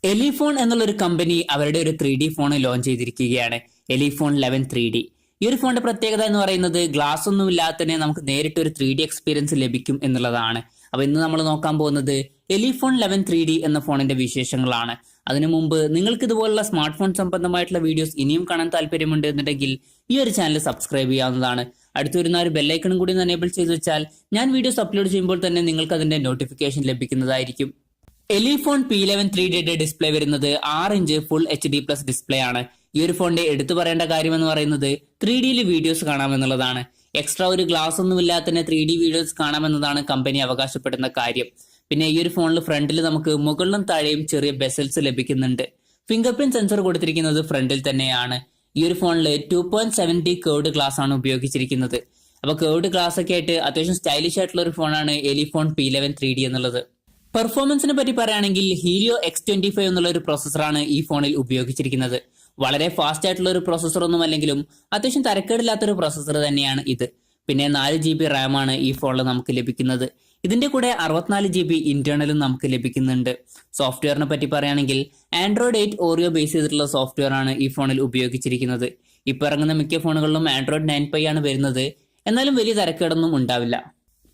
എലിഫോൺ എന്നുള്ള ഒരു കമ്പനി അവരുടെ ഒരു 3D ഫോൺ ലോഞ്ച് ചെയ്തിരിക്കുകയാണ്. എലിഫോൺ 11 3D. ഈ ഒരു ഫോണിന്റെ പ്രത്യേകത എന്ന് പറയുന്നത് ഗ്ലാസ് ഒന്നും ഇല്ലാതെ തന്നെ നമുക്ക് നേരിട്ട് ഒരു 3D എക്സ്പീരിയൻസ് ലഭിക്കും എന്നുള്ളതാണ്. അപ്പൊ ഇന്ന് നമ്മൾ നോക്കാൻ പോകുന്നത് എലിഫോൺ 11 3D എന്ന ഫോണിന്റെ വിശേഷങ്ങളാണ്. അതിനു മുമ്പ് നിങ്ങൾക്ക് ഇതുപോലുള്ള സ്മാർട്ട് ഫോൺ സംബന്ധമായിട്ടുള്ള വീഡിയോസ് ഇനിയും കാണാൻ താല്പര്യമുണ്ട് എന്നുണ്ടെങ്കിൽ ഈ ഒരു ചാനൽ സബ്സ്ക്രൈബ് ചെയ്യാവുന്നതാണ്. അടുത്ത് വരുന്ന ഒരു ബെല്ലൈക്കണും കൂടി എനേബിൾ ചെയ്ത് വെച്ചാൽ ഞാൻ വീഡിയോസ് അപ്ലോഡ് ചെയ്യുമ്പോൾ തന്നെ നിങ്ങൾക്ക് അതിന്റെ നോട്ടിഫിക്കേഷൻ ലഭിക്കുന്നതായിരിക്കും. എലിഫോൺ P11 3Dയുടെ ഡിസ്പ്ലേ വരുന്നത് 6 ഇഞ്ച് ഫുൾ HD+ ഡിസ്പ്ലേ ആണ്. ഈ ഒരു ഫോണിന്റെ എടുത്തു പറയേണ്ട കാര്യം എന്ന് പറയുന്നത് 3Dയിൽ വീഡിയോസ് കാണാമെന്നുള്ളതാണ്. എക്സ്ട്രാ ഒരു ഗ്ലാസ് ഒന്നുമില്ലാതെ തന്നെ 3D വീഡിയോസ് കാണാമെന്നതാണ് കമ്പനി അവകാശപ്പെടുന്ന കാര്യം. പിന്നെ ഈ ഒരു ഫോണിൽ ഫ്രണ്ടിൽ നമുക്ക് മുകളിലും താഴെയും ചെറിയ ബെസൽസ് ലഭിക്കുന്നുണ്ട്. ഫിംഗർ പ്രിന്റ് സെൻസർ കൊടുത്തിരിക്കുന്നത് ഫ്രണ്ടിൽ തന്നെയാണ്. ഈ ഒരു ഫോണിൽ 2.7D കേർവ്ഡ് ഗ്ലാസ് ആണ് ഉപയോഗിച്ചിരിക്കുന്നത്. അപ്പൊ കേർവ്ഡ് ഗ്ലാസ് ഒക്കെ ആയിട്ട് അത്യാവശ്യം സ്റ്റൈലിഷ് ആയിട്ടുള്ള ഒരു ഫോണാണ് എലിഫോൺ P11 3D എന്നുള്ളത്. പെർഫോമൻസിനെ പറ്റി പറയുകയാണെങ്കിൽ ഹീലിയോ X25 എന്നുള്ള ഒരു പ്രോസസ്സറാണ് ഈ ഫോണിൽ ഉപയോഗിച്ചിരിക്കുന്നത്. വളരെ ഫാസ്റ്റ് ആയിട്ടുള്ള ഒരു പ്രോസസ്സർ ഒന്നും അല്ലെങ്കിലും അത്യാവശ്യം തരക്കേടില്ലാത്തൊരു പ്രോസസ്സർ തന്നെയാണ് ഇത്. പിന്നെ 4GB RAM ആണ് ഈ ഫോണിൽ നമുക്ക് ലഭിക്കുന്നത്. ഇതിന്റെ കൂടെ 64GB ഇന്റേണലും നമുക്ക് ലഭിക്കുന്നുണ്ട്. സോഫ്റ്റ്വെയറിനെ പറ്റി പറയുകയാണെങ്കിൽ Android 8 Oreo ബേസ് ചെയ്തിട്ടുള്ള സോഫ്റ്റ്വെയർ ആണ് ഈ ഫോണിൽ ഉപയോഗിച്ചിരിക്കുന്നത്. ഇപ്പൊ ഇറങ്ങുന്ന മിക്ക ഫോണുകളിലും Android 9 Pie ആണ് വരുന്നത്. എന്നാലും വലിയ തരക്കേടൊന്നും ഉണ്ടാവില്ല.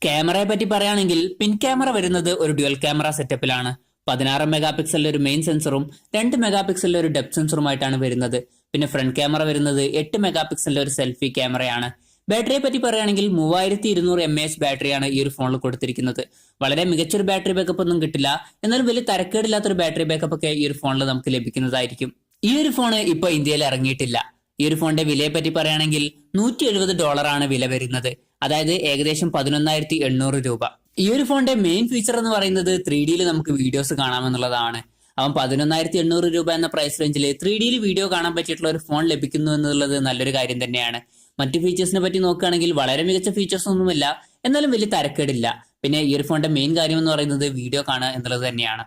ക്യാമറയെ പറ്റി പറയുകയാണെങ്കിൽ പിൻ ക്യാമറ വരുന്നത് ഒരു ഡ്യുവൽ ക്യാമറ സെറ്റപ്പിലാണ്. 16 മെഗാപിക്സലിന്റെ ഒരു മെയിൻ സെൻസറും 2 മെഗാപിക്സലിന്റെ ഒരു ഡെപ്ത് സെൻസറുമായിട്ടാണ് വരുന്നത്. പിന്നെ ഫ്രണ്ട് ക്യാമറ വരുന്നത് 8 മെഗാപിക്സലിന്റെ ഒരു സെൽഫി ക്യാമറയാണ്. ബാറ്ററിയെ പറ്റി പറയുകയാണെങ്കിൽ 3200 mAh ബാറ്ററിയാണ് ഈ ഒരു ഫോണിൽ കൊടുത്തിരിക്കുന്നത്. വളരെ മികച്ചൊരു ബാറ്ററി ബാക്കപ്പ് ഒന്നും കിട്ടില്ല, എന്നാലും വലിയ തരക്കേടില്ലാത്തൊരു ബാറ്ററി ബാക്കപ്പ് ഒക്കെ ഈ ഒരു ഫോണിൽ നമുക്ക് ലഭിക്കുന്നതായിരിക്കും. ഈ ഒരു ഫോൺ ഇപ്പൊ ഇന്ത്യയിൽ ഇറങ്ങിയിട്ടില്ല. ഈ ഒരു ഫോണിന്റെ വിലയെ പറ്റി പറയുകയാണെങ്കിൽ $170 ആണ് വില വരുന്നത്. അതായത് ഏകദേശം 11,800 രൂപ. ഈ ഒരു ഫോണിന്റെ മെയിൻ ഫീച്ചർ എന്ന് പറയുന്നത് 3Dയിൽ നമുക്ക് വീഡിയോസ് കാണാമെന്നുള്ളതാണ്. അവൻ 11,800 രൂപ എന്ന പ്രൈസ് റേഞ്ചിൽ 3Dയിൽ വീഡിയോ കാണാൻ പറ്റിയിട്ടുള്ള ഒരു ഫോൺ ലഭിക്കുന്നു എന്നുള്ളത് നല്ലൊരു കാര്യം തന്നെയാണ്. മറ്റു ഫീച്ചേഴ്സിനെ പറ്റി നോക്കുകയാണെങ്കിൽ വളരെ മികച്ച ഫീച്ചേഴ്സ് ഒന്നുമില്ല, എന്നാലും വലിയ തരക്കേടില്ല. പിന്നെ ഈ ഒരു ഫോണിന്റെ മെയിൻ കാര്യം എന്ന് പറയുന്നത് വീഡിയോ കാണുക എന്നുള്ളത് തന്നെയാണ്.